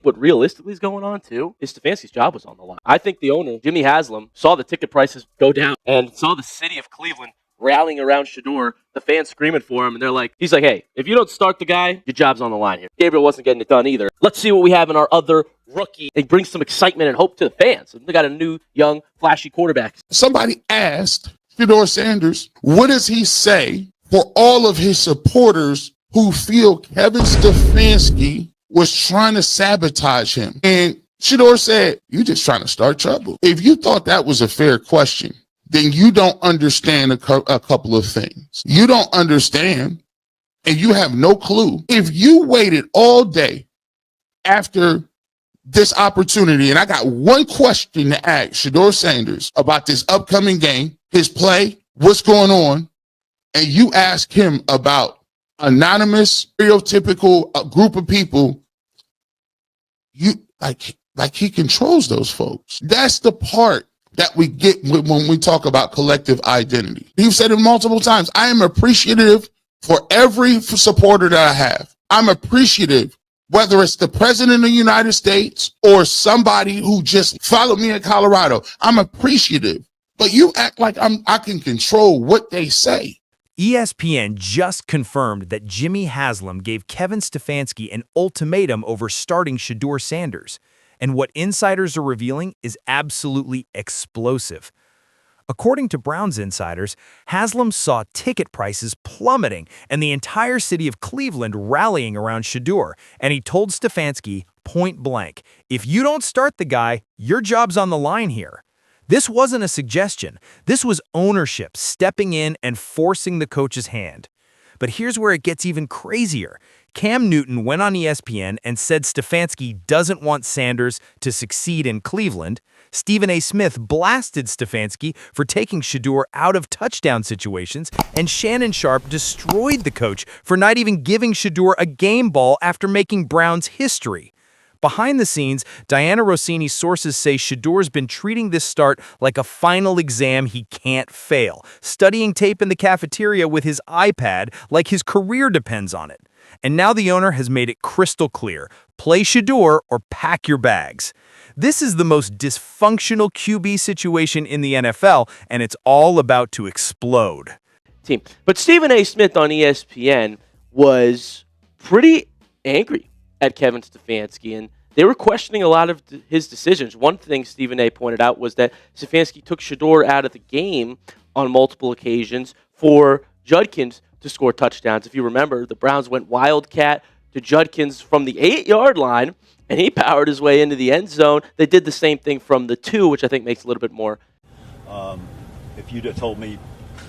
What realistically is going on too is Stefanski's job was on the line. I think the owner, Jimmy Haslam, saw the ticket prices go down and saw the city of Cleveland rallying around Shedeur, the fans screaming for him, and he's like, hey, if you don't start the guy, your job's on the line here. Gabriel wasn't getting it done either. Let's see what we have in our other rookie. It brings some excitement and hope to the fans. They got a new, young, flashy quarterback. Somebody asked Shedeur Sanders, what does he say for all of his supporters who feel Kevin Stefanski was trying to sabotage him? And Shedeur said, you just trying to start trouble. If you thought that was a fair question, then you don't understand a couple of things. You don't understand, and you have no clue. If you waited all day after this opportunity, and I got one question to ask Shedeur Sanders about this upcoming game, his play, what's going on, and you ask him about anonymous, stereotypical group of people, you like he controls those folks. That's the part that we get when we talk about collective identity. You've said it multiple times. I am appreciative for every supporter that I have. I'm appreciative, whether it's the president of the United States or somebody who just followed me in Colorado. I'm appreciative, but you act like I can control what they say. ESPN just confirmed that Jimmy Haslam gave Kevin Stefanski an ultimatum over starting Shedeur Sanders. And what insiders are revealing is absolutely explosive. According to Browns insiders, Haslam saw ticket prices plummeting and the entire city of Cleveland rallying around Shedeur, and he told Stefanski point blank, if you don't start the guy, your job's on the line here. This wasn't a suggestion. This was ownership stepping in and forcing the coach's hand. But here's where it gets even crazier. Cam Newton went on ESPN and said Stefanski doesn't want Sanders to succeed in Cleveland. Stephen A. Smith blasted Stefanski for taking Shedeur out of touchdown situations, and Shannon Sharpe destroyed the coach for not even giving Shedeur a game ball after making Browns history. Behind the scenes, Diana Rossini's sources say Shedeur's been treating this start like a final exam he can't fail, studying tape in the cafeteria with his iPad like his career depends on it. And now the owner has made it crystal clear, play Shedeur or pack your bags. This is the most dysfunctional QB situation in the NFL, and it's all about to explode. But Stephen A. Smith on ESPN was pretty angry at Kevin Stefanski, and they were questioning a lot of his decisions. One thing Stephen A. pointed out was that Stefanski took Shedeur out of the game on multiple occasions for Judkins to score touchdowns. If you remember, the Browns went wildcat to Judkins from the 8-yard line, and he powered his way into the end zone. They did the same thing from the 2, which I think makes a little bit more. If you'd have told me,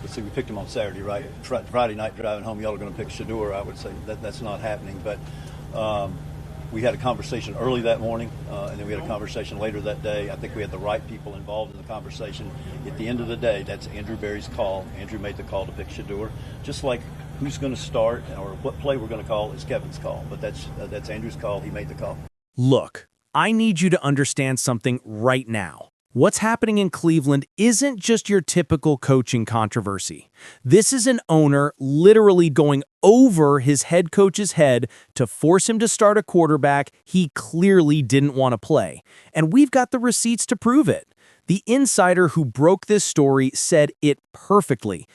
let's see, we picked him on Saturday, right? Friday night driving home, y'all are going to pick Shedeur, I would say that's not happening. But we had a conversation early that morning, and then we had a conversation later that day. I think we had the right people involved in the conversation. At the end of the day, that's Andrew Berry's call. Andrew made the call to pick Shedeur. Just like who's going to start or what play we're going to call is Kevin's call. But that's Andrew's call. He made the call. Look, I need you to understand something right now. What's happening in Cleveland isn't just your typical coaching controversy. This is an owner literally going over his head coach's head to force him to start a quarterback he clearly didn't want to play. And we've got the receipts to prove it. The insider who broke this story said it perfectly.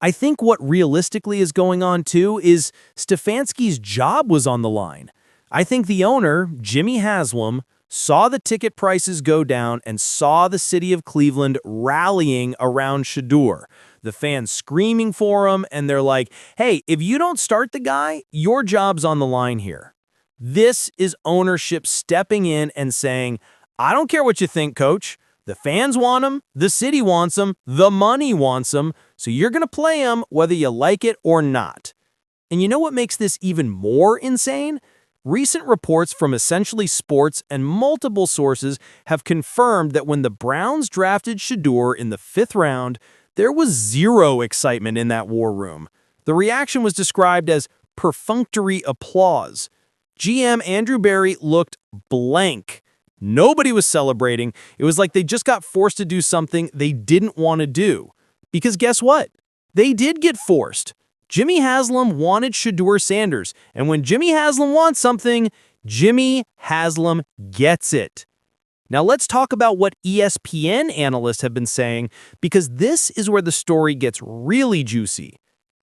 I think what realistically is going on too is Stefanski's job was on the line. I think the owner, Jimmy Haslam, saw the ticket prices go down and saw the city of Cleveland rallying around Shedeur. The fans screaming for him, and they're like, hey, if you don't start the guy, your job's on the line here. This is ownership stepping in and saying, I don't care what you think, coach. The fans want him, the city wants him, the money wants him, so you're going to play him whether you like it or not. And you know what makes this even more insane? Recent reports from Essentially Sports and multiple sources have confirmed that when the Browns drafted Shedeur in the 5th round, there was zero excitement in that war room. The reaction was described as perfunctory applause. GM Andrew Berry looked blank. Nobody was celebrating. It was like they just got forced to do something they didn't want to do. Because guess what? They did get forced. Jimmy Haslam wanted Shedeur Sanders, and when Jimmy Haslam wants something, Jimmy Haslam gets it. Now let's talk about what ESPN analysts have been saying, because this is where the story gets really juicy.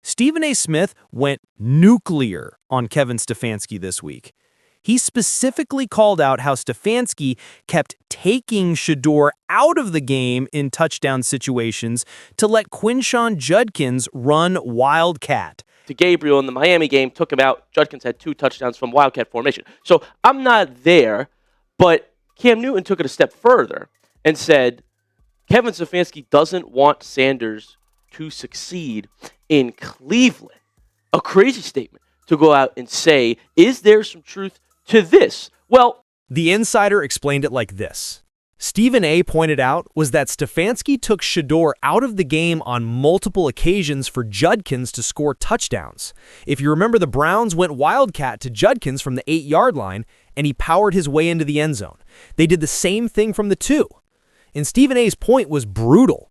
Stephen A. Smith went nuclear on Kevin Stefanski this week. He specifically called out how Stefanski kept taking Shedeur out of the game in touchdown situations to let Quinshon Judkins run Wildcat. To Gabriel in the Miami game, took him out. Judkins had 2 touchdowns from Wildcat formation. So I'm not there, but Cam Newton took it a step further and said Kevin Stefanski doesn't want Sanders to succeed in Cleveland. A crazy statement to go out and say, is there some truth to this? Well, the insider explained it like this. Stephen A. pointed out was that Stefanski took Shedeur out of the game on multiple occasions for Judkins to score touchdowns. If you remember, the Browns went Wildcat to Judkins from the 8-yard line, and he powered his way into the end zone. They did the same thing from the 2. And Stephen A.'s point was brutal.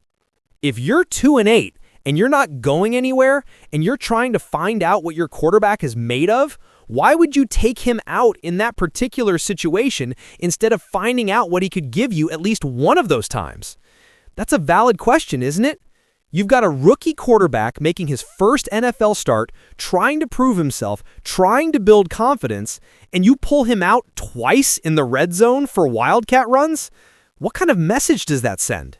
If you're 2-8 and you're not going anywhere, and you're trying to find out what your quarterback is made of, why would you take him out in that particular situation instead of finding out what he could give you at least one of those times? That's a valid question, isn't it? You've got a rookie quarterback making his first NFL start, trying to prove himself, trying to build confidence, and you pull him out twice in the red zone for Wildcat runs? What kind of message does that send?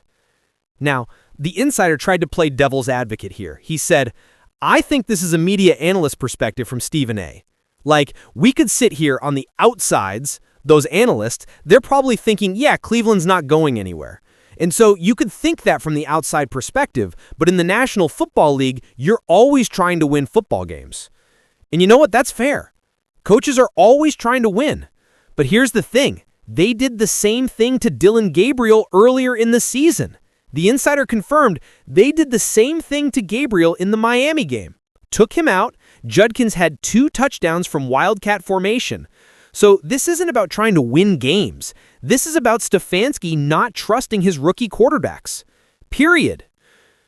Now, the insider tried to play devil's advocate here. He said, I think this is a media analyst perspective from Stephen A. Like, we could sit here on the outsides, those analysts, they're probably thinking, yeah, Cleveland's not going anywhere. And so you could think that from the outside perspective, but in the National Football League, you're always trying to win football games. And you know what? That's fair. Coaches are always trying to win. But here's the thing. They did the same thing to Dillon Gabriel earlier in the season. The insider confirmed they did the same thing to Gabriel in the Miami game. Took him out. Judkins had 2 touchdowns from Wildcat formation. So this isn't about trying to win games. This is about Stefanski not trusting his rookie quarterbacks. Period.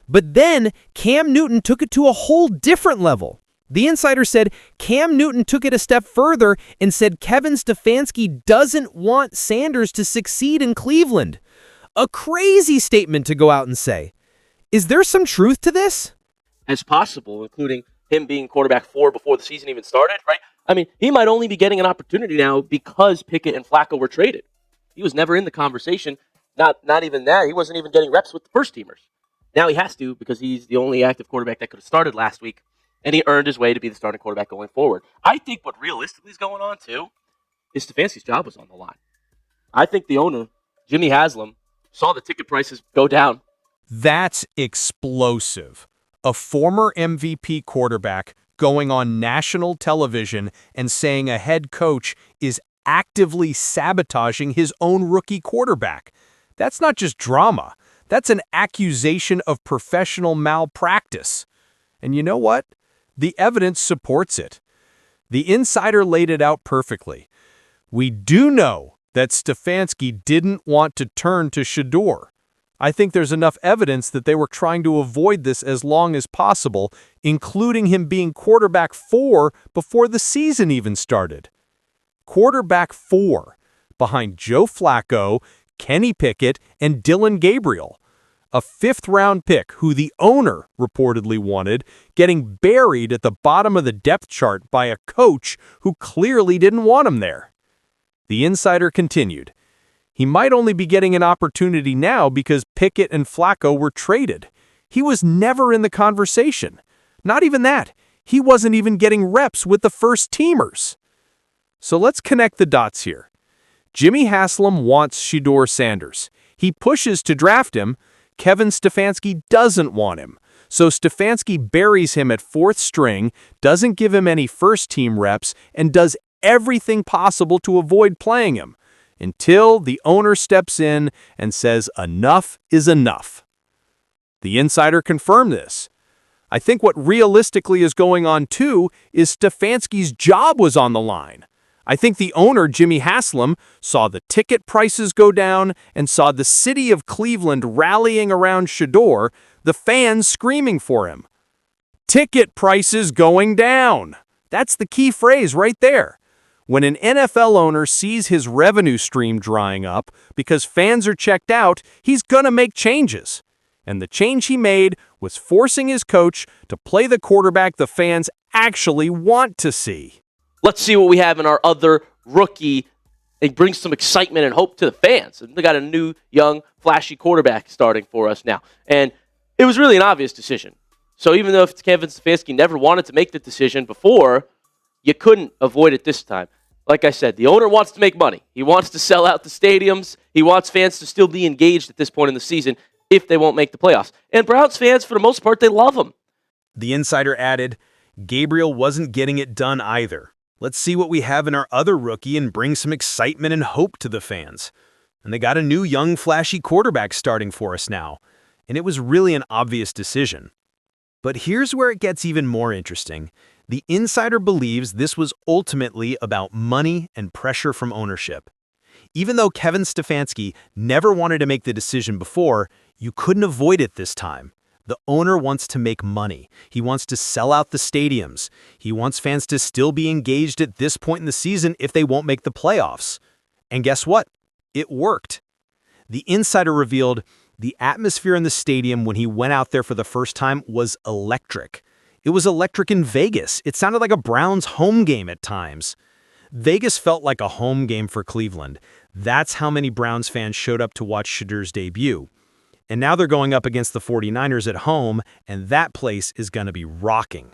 But then Cam Newton took it to a whole different level. The insider said Cam Newton took it a step further and said Kevin Stefanski doesn't want Sanders to succeed in Cleveland. A crazy statement to go out and say. Is there some truth to this? as possible, including him being quarterback 4 before the season even started, right? I mean, he might only be getting an opportunity now because Pickett and Flacco were traded. He was never in the conversation. Not even that. He wasn't even getting reps with the first teamers. Now he has to because he's the only active quarterback that could have started last week, and he earned his way to be the starting quarterback going forward. I think what realistically is going on, too, is Stefanski's job was on the line. I think the owner, Jimmy Haslam, saw the ticket prices go down. That's explosive. A former MVP quarterback going on national television and saying a head coach is actively sabotaging his own rookie quarterback. That's not just drama. That's an accusation of professional malpractice. And you know what? The evidence supports it. The insider laid it out perfectly. We do know that Stefanski didn't want to turn to Shedeur. I think there's enough evidence that they were trying to avoid this as long as possible, including him being quarterback 4 before the season even started. Quarterback 4, behind Joe Flacco, Kenny Pickett, and Dillon Gabriel. A 5th-round pick who the owner reportedly wanted, getting buried at the bottom of the depth chart by a coach who clearly didn't want him there. The insider continued. He might only be getting an opportunity now because Pickett and Flacco were traded. He was never in the conversation. Not even that. He wasn't even getting reps with the first teamers. So let's connect the dots here. Jimmy Haslam wants Shedeur Sanders. He pushes to draft him. Kevin Stefanski doesn't want him. So Stefanski buries him at 4th string, doesn't give him any first-team reps, and does everything possible to avoid playing him, until the owner steps in and says enough is enough. The insider confirmed this. I think what realistically is going on too is Stefanski's job was on the line. I think the owner, Jimmy Haslam, saw the ticket prices go down and saw the city of Cleveland rallying around Shedeur, the fans screaming for him. Ticket prices going down. That's the key phrase right there. When an NFL owner sees his revenue stream drying up because fans are checked out, he's gonna make changes. And the change he made was forcing his coach to play the quarterback the fans actually want to see. Let's see what we have in our other rookie. It brings some excitement and hope to the fans. And they got a new, young, flashy quarterback starting for us now. And it was really an obvious decision. So even though Kevin Stefanski never wanted to make the decision before, you couldn't avoid it this time. Like I said, the owner wants to make money. He wants to sell out the stadiums. He wants fans to still be engaged at this point in the season if they won't make the playoffs. And Browns fans, for the most part, they love him. The insider added, Gabriel wasn't getting it done either. Let's see what we have in our other rookie and bring some excitement and hope to the fans. And they got a new young flashy quarterback starting for us now. And it was really an obvious decision. But here's where it gets even more interesting. The insider believes this was ultimately about money and pressure from ownership. Even though Kevin Stefanski never wanted to make the decision before, you couldn't avoid it this time. The owner wants to make money. He wants to sell out the stadiums. He wants fans to still be engaged at this point in the season if they won't make the playoffs. And guess what? It worked. The insider revealed the atmosphere in the stadium when he went out there for the first time was electric. It was electric in Vegas. It sounded like a Browns home game at times. Vegas felt like a home game for Cleveland. That's how many Browns fans showed up to watch Shedeur's debut. And now they're going up against the 49ers at home, and that place is going to be rocking.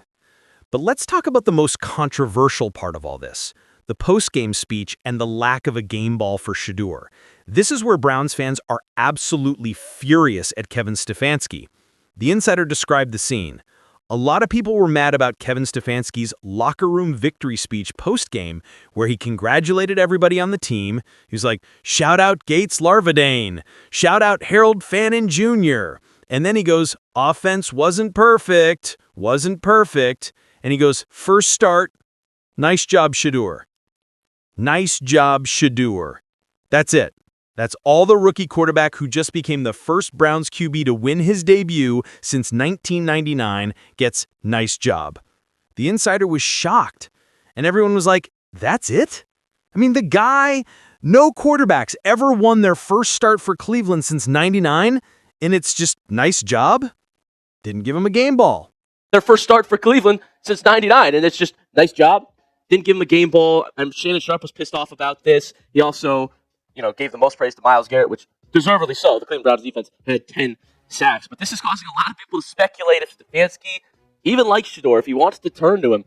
But let's talk about the most controversial part of all this, the post-game speech and the lack of a game ball for Shedeur. This is where Browns fans are absolutely furious at Kevin Stefanski. The insider described the scene. A lot of people were mad about Kevin Stefanski's locker room victory speech post-game, where he congratulated everybody on the team. He was like, shout out Gates Larvadane, shout out Harold Fannin Jr. And then he goes, offense wasn't perfect. And he goes, first start, nice job, Shedeur. Nice job, Shedeur. That's it. That's all the rookie quarterback who just became the first Browns QB to win his debut since 1999 gets nice job. The insider was shocked, and everyone was like, that's it? I mean, the guy, no quarterbacks ever won their first start for Cleveland since 99, and it's just nice job? Didn't give him a game ball. Their first start for Cleveland since 99, and it's just nice job. Didn't give him a game ball. Shannon Sharp was pissed off about this. He also gave the most praise to Myles Garrett, which deservedly so. The Cleveland Browns defense had 10 sacks. But this is causing a lot of people to speculate if Stefanski even likes Shedeur, if he wants to turn to him.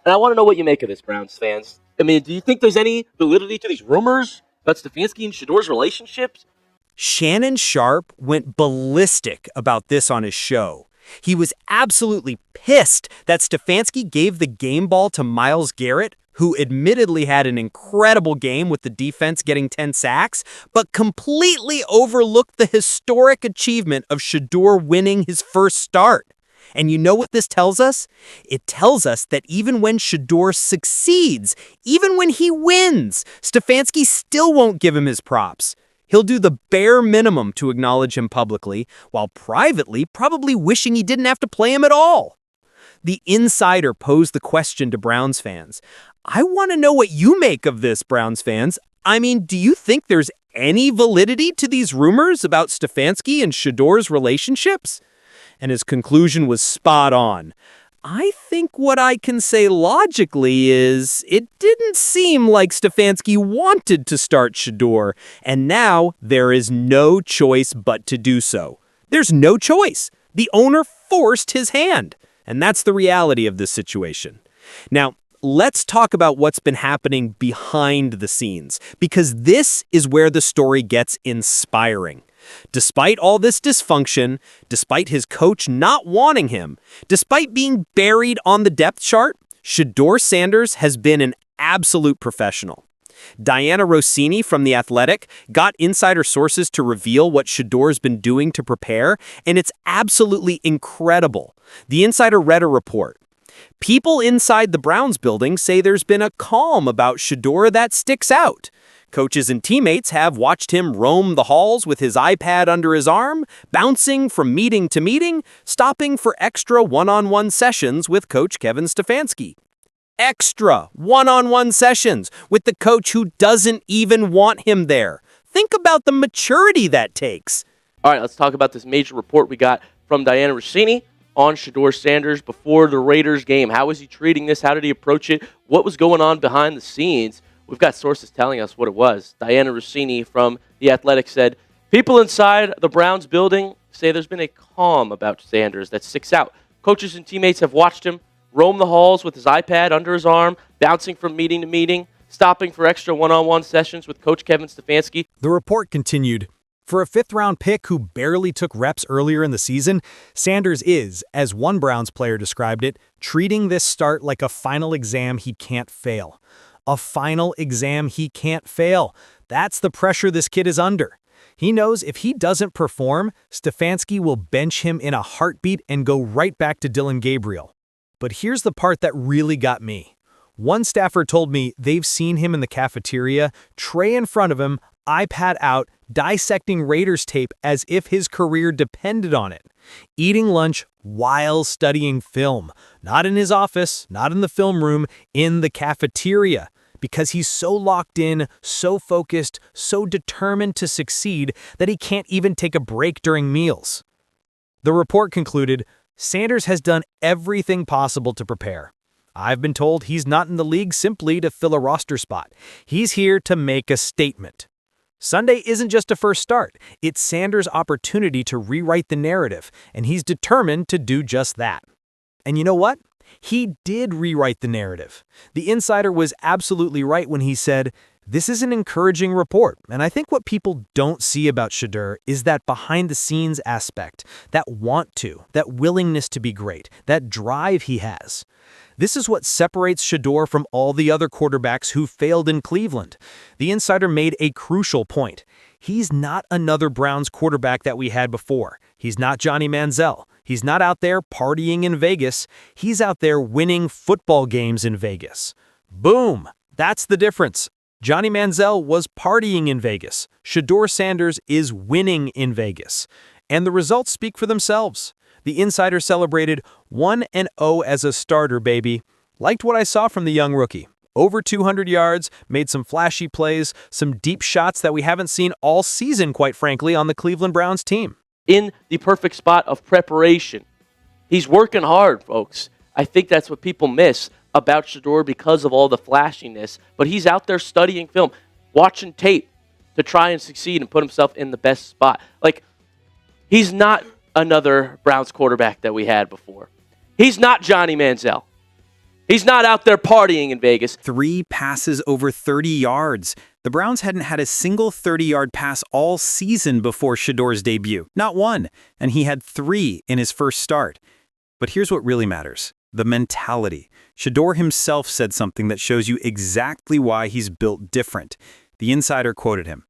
And I want to know what you make of this, Browns fans. I mean, do you think there's any validity to these rumors about Stefanski and Shedeur's relationships? Shannon Sharp went ballistic about this on his show. He was absolutely pissed that Stefanski gave the game ball to Myles Garrett, who admittedly had an incredible game with the defense getting 10 sacks, but completely overlooked the historic achievement of Shedeur winning his first start. And you know what this tells us? It tells us that even when Shedeur succeeds, even when he wins, Stefanski still won't give him his props. He'll do the bare minimum to acknowledge him publicly, while privately probably wishing he didn't have to play him at all. The insider posed the question to Browns fans. I want to know what you make of this, Browns fans. I mean, do you think there's any validity to these rumors about Stefanski and Shedeur's relationships? And his conclusion was spot on. I think what I can say logically is it didn't seem like Stefanski wanted to start Shedeur, and now there is no choice but to do so. There's no choice. The owner forced his hand. And that's the reality of this situation. Now, let's talk about what's been happening behind the scenes, because this is where the story gets inspiring. Despite all this dysfunction, despite his coach not wanting him, despite being buried on the depth chart, Shedeur Sanders has been an absolute professional. Diana Rossini from The Athletic got insider sources to reveal what Shedeur's been doing to prepare, and it's absolutely incredible. The insider read a report. People inside the Browns building say there's been a calm about Shedeur that sticks out. Coaches and teammates have watched him roam the halls with his iPad under his arm, bouncing from meeting to meeting, stopping for extra one-on-one sessions with Coach Kevin Stefanski. extra one-on-one sessions with the coach who doesn't even want him there. Think about the maturity that takes. All right, let's talk about this major report we got from Diana Rossini on Shedeur Sanders before the Raiders game. How was he treating this? How did he approach it? What was going on behind the scenes? We've got sources telling us what it was. Diana Rossini from The Athletic said, people inside the Browns building say there's been a calm about Sanders that sticks out. Coaches and teammates have watched him roam the halls with his iPad under his arm, bouncing from meeting to meeting, stopping for extra one-on-one sessions with Coach Kevin Stefanski. The report continued, for a fifth-round pick who barely took reps earlier in the season, Sanders is, as one Browns player described it, treating this start like a final exam he can't fail. A final exam he can't fail. That's the pressure this kid is under. He knows if he doesn't perform, Stefanski will bench him in a heartbeat and go right back to Dylan Gabriel. But here's the part that really got me. One staffer told me they've seen him in the cafeteria, tray in front of him, iPad out, dissecting Raiders tape as if his career depended on it. Eating lunch while studying film. Not in his office, not in the film room, in the cafeteria. Because he's so locked in, so focused, so determined to succeed that he can't even take a break during meals. The report concluded, Sanders has done everything possible to prepare. I've been told he's not in the league simply to fill a roster spot. He's here to make a statement. Sunday isn't just a first start. It's Sanders' opportunity to rewrite the narrative, and he's determined to do just that. And you know what? He did rewrite the narrative. The insider was absolutely right when he said, this is an encouraging report, and I think what people don't see about Shedeur is that behind-the-scenes aspect, that want to, that willingness to be great, that drive he has. This is what separates Shedeur from all the other quarterbacks who failed in Cleveland. The insider made a crucial point. He's not another Browns quarterback that we had before. He's not Johnny Manziel. He's not out there partying in Vegas. He's out there winning football games in Vegas. Boom! That's the difference. Johnny Manziel was partying in Vegas. Shedeur Sanders is winning in Vegas. And the results speak for themselves. The insider celebrated 1-0 as a starter, baby. Liked what I saw from the young rookie. Over 200 yards, made some flashy plays, some deep shots that we haven't seen all season, quite frankly, on the Cleveland Browns team. In the perfect spot of preparation. He's working hard, folks. I think that's what people miss about Shedeur because of all the flashiness. But he's out there studying film, watching tape to try and succeed and put himself in the best spot. Like, he's not another Browns quarterback that we had before. He's not Johnny Manziel. He's not out there partying in Vegas. 3 passes over 30 yards. The Browns hadn't had a single 30-yard pass all season before Shedeur's debut. Not one. And he had 3 in his first start. But here's what really matters. The mentality. Shedeur himself said something that shows you exactly why he's built different. The insider quoted him.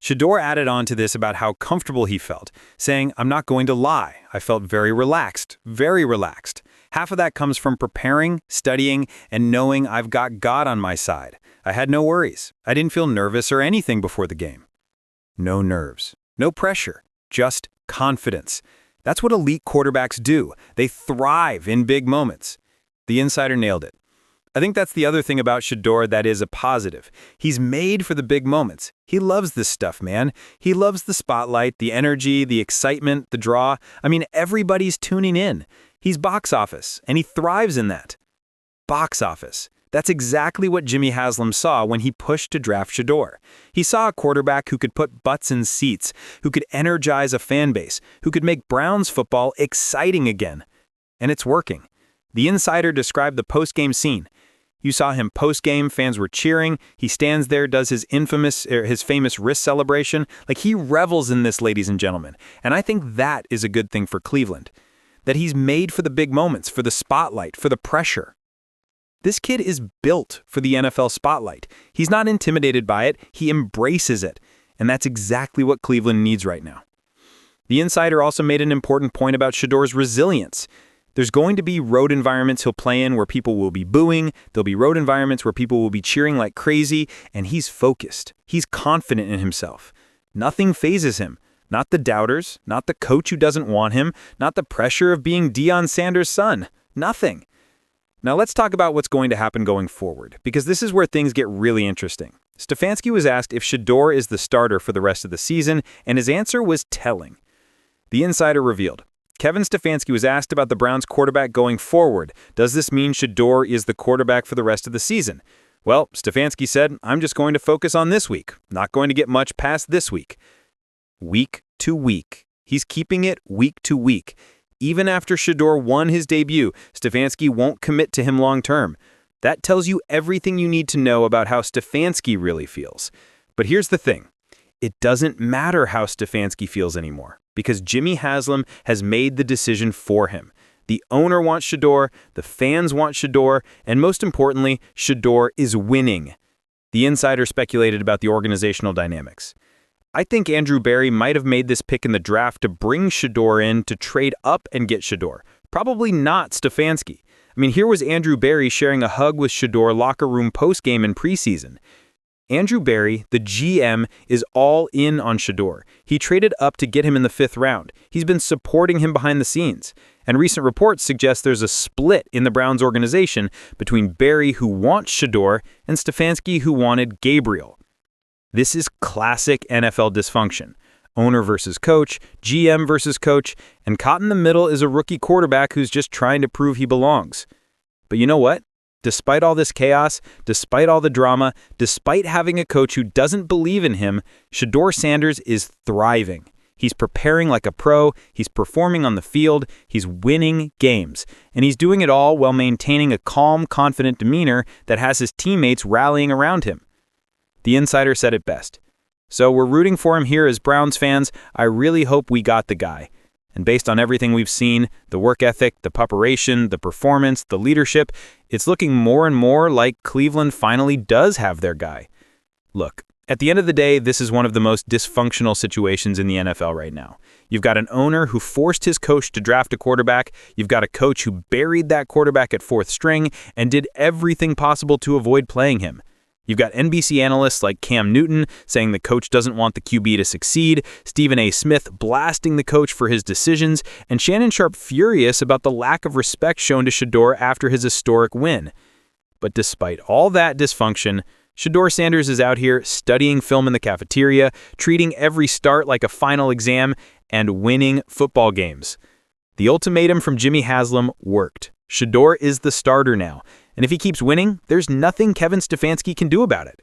Shedeur added on to this about how comfortable he felt, saying, I'm not going to lie. I felt very relaxed, very relaxed. Half of that comes from preparing, studying, and knowing I've got God on my side. I had no worries. I didn't feel nervous or anything before the game. No nerves, no pressure, just confidence. That's what elite quarterbacks do. They thrive in big moments. The insider nailed it. I think that's the other thing about Shedeur that is a positive. He's made for the big moments. He loves this stuff, man. He loves the spotlight, the energy, the excitement, the draw. I mean, everybody's tuning in. He's box office, and he thrives in that. Box office. That's exactly what Jimmy Haslam saw when he pushed to draft Shedeur. He saw a quarterback who could put butts in seats, who could energize a fan base, who could make Browns football exciting again. And it's working. The insider described the post-game scene. You saw him post-game, fans were cheering. He stands there, does his famous wrist celebration. Like, he revels in this, ladies and gentlemen. And I think that is a good thing for Cleveland. That he's made for the big moments, for the spotlight, for the pressure. This kid is built for the NFL spotlight. He's not intimidated by it. He embraces it. And that's exactly what Cleveland needs right now. The insider also made an important point about Shedeur's resilience. There's going to be road environments he'll play in where people will be booing. There'll be road environments where people will be cheering like crazy. And he's focused. He's confident in himself. Nothing phases him. Not the doubters, not the coach who doesn't want him, not the pressure of being Deion Sanders' son. Nothing. Now let's talk about what's going to happen going forward, because this is where things get really interesting. Stefanski was asked if Shedeur is the starter for the rest of the season, and his answer was telling. The insider revealed, Kevin Stefanski was asked about the Browns' quarterback going forward. Does this mean Shedeur is the quarterback for the rest of the season? Well, Stefanski said, I'm just going to focus on this week, not going to get much past this week. Week to week. He's keeping it week to week. Even after Shedeur won his debut, Stefanski won't commit to him long term. That tells you everything you need to know about how Stefanski really feels. But here's the thing. It doesn't matter how Stefanski feels anymore, because Jimmy Haslam has made the decision for him. The owner wants Shedeur, the fans want Shedeur, and most importantly, Shedeur is winning. The insider speculated about the organizational dynamics. I think Andrew Berry might have made this pick in the draft to bring Shedeur in to trade up and get Shedeur. Probably not Stefanski. I mean, here was Andrew Berry sharing a hug with Shedeur locker room postgame in preseason. Andrew Berry, the GM, is all in on Shedeur. He traded up to get him in the 5th round. He's been supporting him behind the scenes. And recent reports suggest there's a split in the Browns organization between Berry, who wants Shedeur, and Stefanski, who wanted Gabriel. This is classic NFL dysfunction. Owner versus coach, GM versus coach, and caught in the middle is a rookie quarterback who's just trying to prove he belongs. But you know what? Despite all this chaos, despite all the drama, despite having a coach who doesn't believe in him, Shedeur Sanders is thriving. He's preparing like a pro, he's performing on the field, he's winning games, and he's doing it all while maintaining a calm, confident demeanor that has his teammates rallying around him. The insider said it best. So we're rooting for him here as Browns fans. I really hope we got the guy. And based on everything we've seen, the work ethic, the preparation, the performance, the leadership, it's looking more and more like Cleveland finally does have their guy. Look, at the end of the day, this is one of the most dysfunctional situations in the NFL right now. You've got an owner who forced his coach to draft a quarterback. You've got a coach who buried that quarterback at 4th string and did everything possible to avoid playing him. You've got NBC analysts like Cam Newton saying the coach doesn't want the QB to succeed, Stephen A. Smith blasting the coach for his decisions, and Shannon Sharpe furious about the lack of respect shown to Shedeur after his historic win. But despite all that dysfunction, Shedeur Sanders is out here studying film in the cafeteria, treating every start like a final exam, and winning football games. The ultimatum from Jimmy Haslam worked. Shedeur is the starter now. And if he keeps winning, there's nothing Kevin Stefanski can do about it.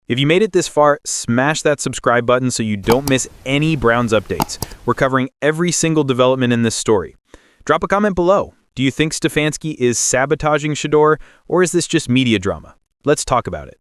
If you made it this far, smash that subscribe button so you don't miss any Browns updates. We're covering every single development in this story. Drop a comment below. Do you think Stefanski is sabotaging Shedeur, or is this just media drama? Let's talk about it.